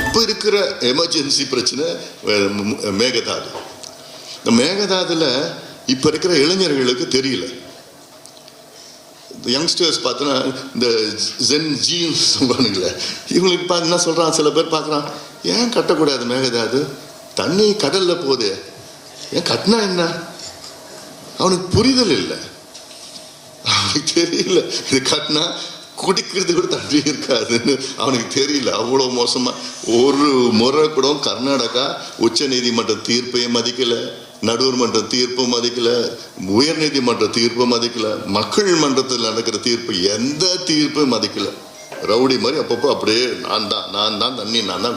இப்போ இருக்கிற எமர்ஜென்சி பிரச்சனை மேகதாது. இந்த மேகதாதுல இப்போ இருக்கிற இளைஞர்களுக்கு தெரியல. யங்ஸ்டர்ஸ் பார்த்தோன்னா இந்த ஜென் ஜீன்ஸ் சொல்கிறானுங்களே, இவங்களுக்கு பார்த்து என்ன சொல்கிறான், சில பேர் பார்க்குறான், ஏன் கட்டக்கூடாது மேகதாது, தண்ணி கடலில் போகுது, ஏன் கட்டினா என்ன? அவனுக்கு புரிதல் இல்லை, அவனுக்கு தெரியல. இது கட்டினா குடிக்கிறது கூட தண்ணி இருக்காதுன்னு அவனுக்கு தெரியல. அவ்வளோ மோசமாக. ஒரு முறை கூட கர்நாடகா உச்ச நீதிமன்ற தீர்ப்பையும் மதிக்கலை, நடுவர் மன்ற தீர்ப்பு மதிக்கலை, உயர் நீதிமன்ற தீர்ப்பு மதிக்கலை, மக்கள் மன்றத்தில் நடக்கிற தீர்ப்பு எந்த தீர்ப்பும் மதிக்கலை. ரவுடி மாதிரி அப்பப்போ அப்படியே நான் தான் தண்ணி நான் தான்